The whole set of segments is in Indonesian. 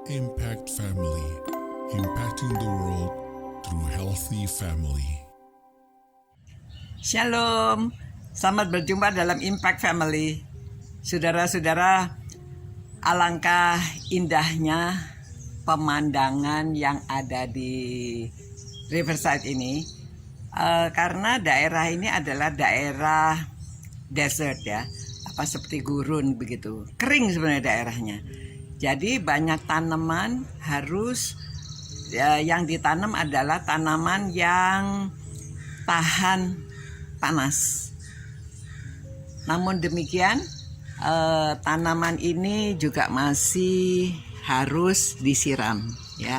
Impact Family, impacting the world through healthy family. Shalom, selamat berjumpa dalam Impact Family. Saudara-saudara, alangkah indahnya pemandangan yang ada di Riverside ini, karena daerah ini adalah daerah desert ya, seperti gurun begitu, kering sebenarnya daerahnya. Jadi banyak tanaman harus yang ditanam adalah tanaman yang tahan panas. Namun demikian tanaman ini juga masih harus disiram ya.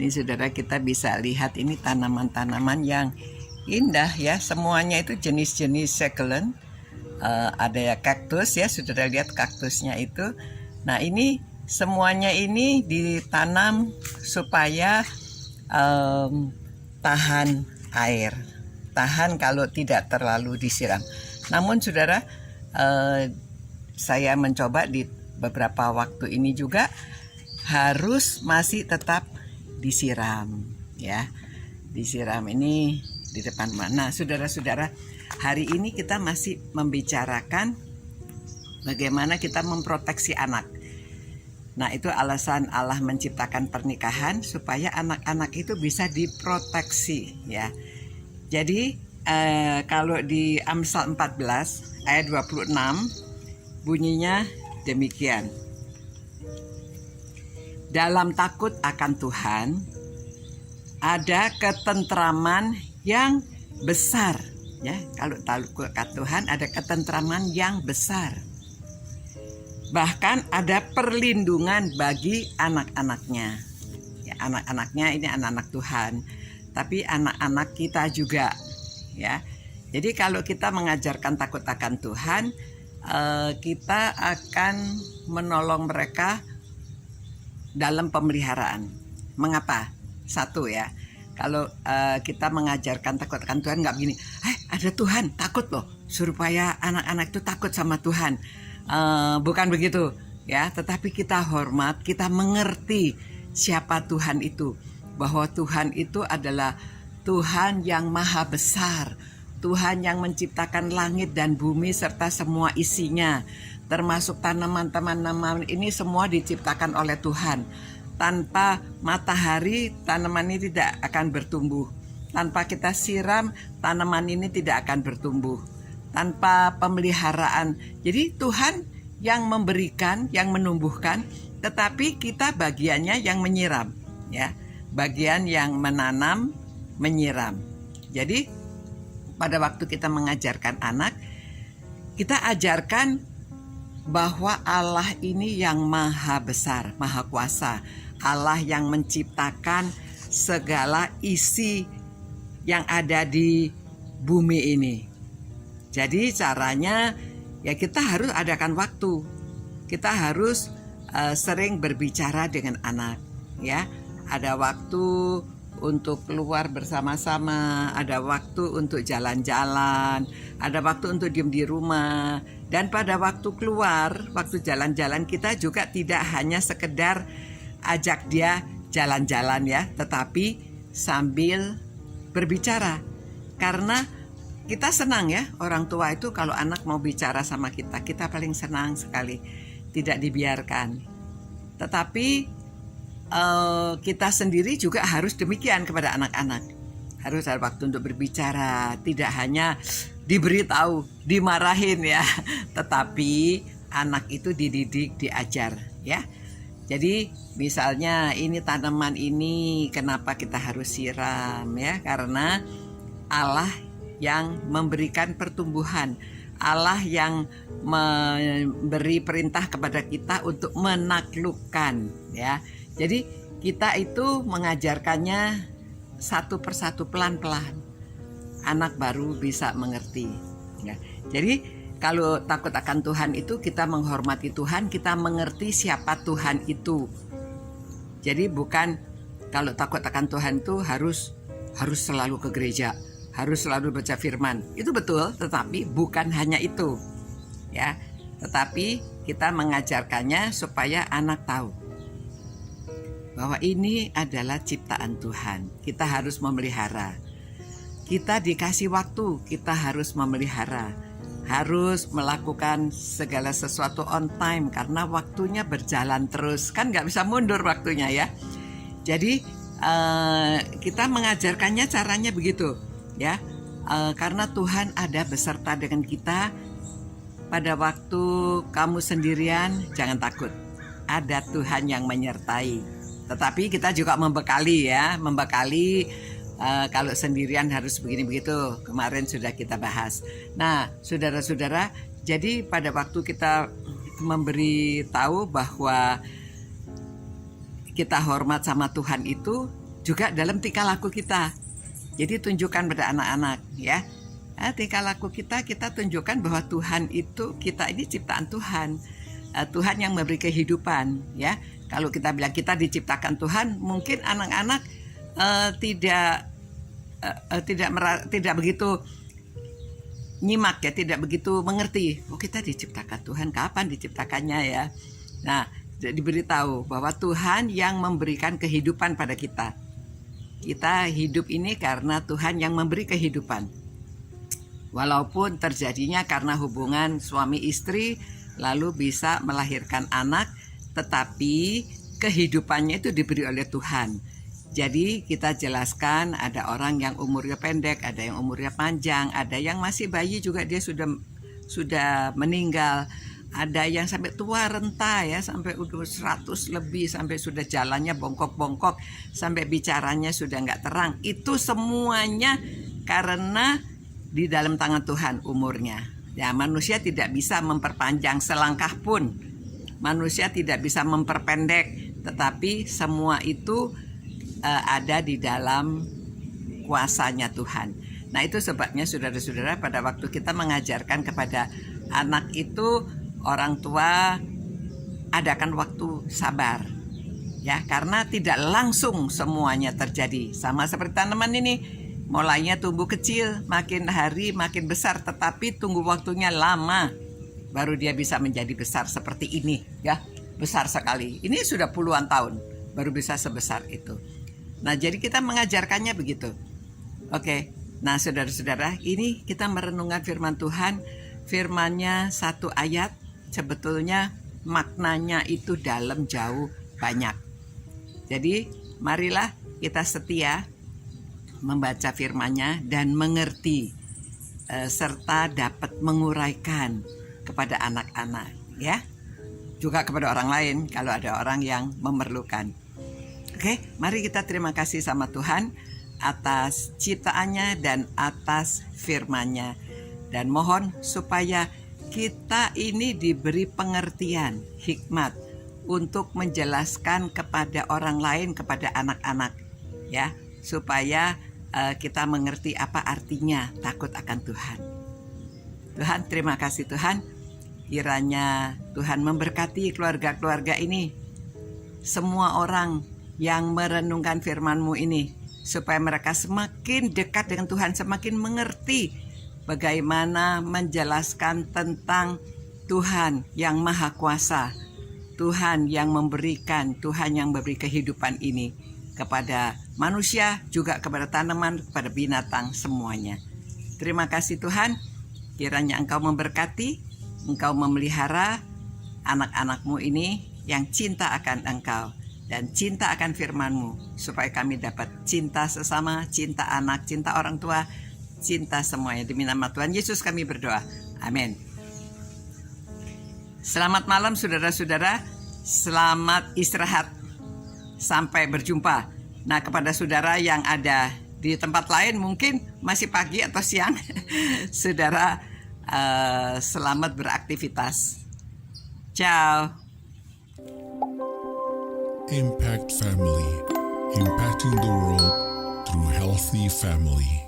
Ini saudara, kita bisa lihat ini tanaman-tanaman yang indah ya. Semuanya itu jenis-jenis succulent. Ada ya kaktus ya, saudara lihat kaktusnya itu. Nah ini semuanya ini ditanam supaya tahan air, tahan kalau tidak terlalu disiram. Namun saudara, saya mencoba di beberapa waktu ini juga harus masih tetap disiram ya. Disiram ini di depan mana. Saudara-saudara, hari ini kita masih membicarakan bagaimana kita memproteksi anak. Nah, itu alasan Allah menciptakan pernikahan supaya anak-anak itu bisa diproteksi ya. Jadi kalau di Amsal 14 ayat 26 bunyinya demikian. Dalam takut akan Tuhan ada ketentraman yang besar ya. Kalau takut akan Tuhan ada ketentraman yang besar. Bahkan ada perlindungan bagi anak-anaknya ya, anak-anaknya ini anak-anak Tuhan, tapi anak-anak kita juga ya. Jadi kalau kita mengajarkan takut akan Tuhan, kita akan menolong mereka dalam pemeliharaan. Mengapa? Satu ya, kalau kita mengajarkan takut akan Tuhan, nggak begini, ada Tuhan, takut loh, supaya anak-anak itu takut sama Tuhan. Bukan begitu ya, tetapi kita hormat, kita mengerti siapa Tuhan itu, bahwa Tuhan itu adalah Tuhan yang maha besar, Tuhan yang menciptakan langit dan bumi serta semua isinya, termasuk tanaman-tanaman ini semua diciptakan oleh Tuhan. Tanpa matahari tanaman ini tidak akan bertumbuh, tanpa kita siram tanaman ini tidak akan bertumbuh, tanpa pemeliharaan. Jadi Tuhan yang memberikan, yang menumbuhkan, tetapi kita bagiannya yang menyiram ya, bagian yang menanam, menyiram. Jadi pada waktu kita mengajarkan anak, kita ajarkan bahwa Allah ini yang maha besar, maha kuasa, Allah yang menciptakan segala isi yang ada di bumi ini. Jadi caranya ya kita harus adakan waktu. Kita harus sering berbicara dengan anak ya. Ada waktu untuk keluar bersama-sama, ada waktu untuk jalan-jalan, ada waktu untuk diam di rumah. Dan pada waktu keluar, waktu jalan-jalan, kita juga tidak hanya sekedar ajak dia jalan-jalan ya, tetapi sambil berbicara. Karena kita senang ya, orang tua itu kalau anak mau bicara sama kita, kita paling senang sekali, tidak dibiarkan. Tetapi kita sendiri juga harus demikian kepada anak-anak. Harus ada waktu untuk berbicara, tidak hanya diberitahu, dimarahin ya, tetapi anak itu dididik, diajar ya. Jadi misalnya ini tanaman ini kenapa kita harus siram ya, karena Allah yang memberikan pertumbuhan, Allah yang memberi perintah kepada kita untuk menaklukkan ya. Jadi kita itu mengajarkannya satu persatu, pelan-pelan. Anak baru bisa mengerti ya. Jadi kalau takut akan Tuhan itu kita menghormati Tuhan, kita mengerti siapa Tuhan itu. Jadi bukan kalau takut akan Tuhan itu harus selalu ke gereja, harus selalu baca firman. Itu betul, tetapi bukan hanya itu ya. Tetapi kita mengajarkannya supaya anak tahu bahwa ini adalah ciptaan Tuhan. Kita harus memelihara. Kita dikasih waktu, kita harus memelihara. Harus melakukan segala sesuatu on time karena waktunya berjalan terus. Kan nggak bisa mundur waktunya ya. Jadi kita mengajarkannya caranya begitu ya. Karena Tuhan ada beserta dengan kita. Pada waktu kamu sendirian, jangan takut. Ada Tuhan yang menyertai. Tetapi kita juga membekali ya, kalau sendirian harus begini begitu. Kemarin sudah kita bahas. Nah, saudara-saudara, jadi pada waktu kita memberi tahu bahwa kita hormat sama Tuhan itu juga dalam tingkah laku kita. Jadi tunjukkan pada anak-anak ya. Tingkah laku kita tunjukkan bahwa Tuhan itu, kita ini ciptaan Tuhan. Tuhan yang memberi kehidupan ya. Kalau kita bilang kita diciptakan Tuhan, mungkin anak-anak tidak begitu nyimak ya, tidak begitu mengerti. Oh, kita diciptakan Tuhan, kapan diciptakannya ya? Nah, diberitahu bahwa Tuhan yang memberikan kehidupan pada kita. Kita hidup ini karena Tuhan yang memberi kehidupan. Walaupun terjadinya karena hubungan suami istri, lalu bisa melahirkan anak, tetapi kehidupannya itu diberi oleh Tuhan. Jadi kita jelaskan, ada orang yang umurnya pendek, ada yang umurnya panjang, ada yang masih bayi juga dia sudah meninggal, ada yang sampai tua renta ya, sampai udah 100 lebih, sampai sudah jalannya bongkok-bongkok, sampai bicaranya sudah nggak terang. Itu semuanya karena di dalam tangan Tuhan umurnya. Ya, manusia tidak bisa memperpanjang selangkah pun. Manusia tidak bisa memperpendek, tetapi semua itu ada di dalam kuasanya Tuhan. Nah, itu sebabnya saudara-saudara, pada waktu kita mengajarkan kepada anak itu, orang tua adakan waktu sabar. Ya, karena tidak langsung semuanya terjadi. Sama seperti tanaman ini, mulainya tumbuh kecil, makin hari makin besar, tetapi tunggu waktunya lama. Baru dia bisa menjadi besar seperti ini ya, besar sekali. Ini sudah puluhan tahun baru bisa sebesar itu. Nah, jadi kita mengajarkannya begitu. Oke. Nah, saudara-saudara, ini kita merenungkan firman Tuhan. Firman-Nya satu ayat, sebetulnya maknanya itu dalam jauh banyak. Jadi marilah kita setia membaca firman-Nya dan mengerti serta dapat menguraikan kepada anak-anak ya, juga kepada orang lain kalau ada orang yang memerlukan. Oke, mari kita terima kasih sama Tuhan atas ciptaannya dan atas firman-Nya, dan mohon supaya kita ini diberi pengertian, hikmat untuk menjelaskan kepada orang lain, kepada anak-anak ya, supaya kita mengerti apa artinya takut akan Tuhan. Tuhan, terima kasih Tuhan. Kiranya Tuhan memberkati keluarga-keluarga ini, semua orang yang merenungkan firman-Mu ini, supaya mereka semakin dekat dengan Tuhan, semakin mengerti bagaimana menjelaskan tentang Tuhan yang Maha Kuasa, Tuhan yang memberikan, Tuhan yang memberi kehidupan ini kepada manusia, juga kepada tanaman, kepada binatang semuanya. Terima kasih Tuhan, kiranya Engkau memberkati, Engkau memelihara anak-anak-Mu ini yang cinta akan Engkau dan cinta akan firman-Mu, supaya kami dapat cinta sesama, cinta anak, cinta orang tua, cinta semuanya. Demi nama Tuhan Yesus kami berdoa. Amin. Selamat malam saudara-saudara, selamat istirahat. Sampai berjumpa. Nah, kepada saudara yang ada di tempat lain mungkin masih pagi atau siang, saudara selamat beraktivitas. Ciao. Impact Family, impacting the world through healthy family.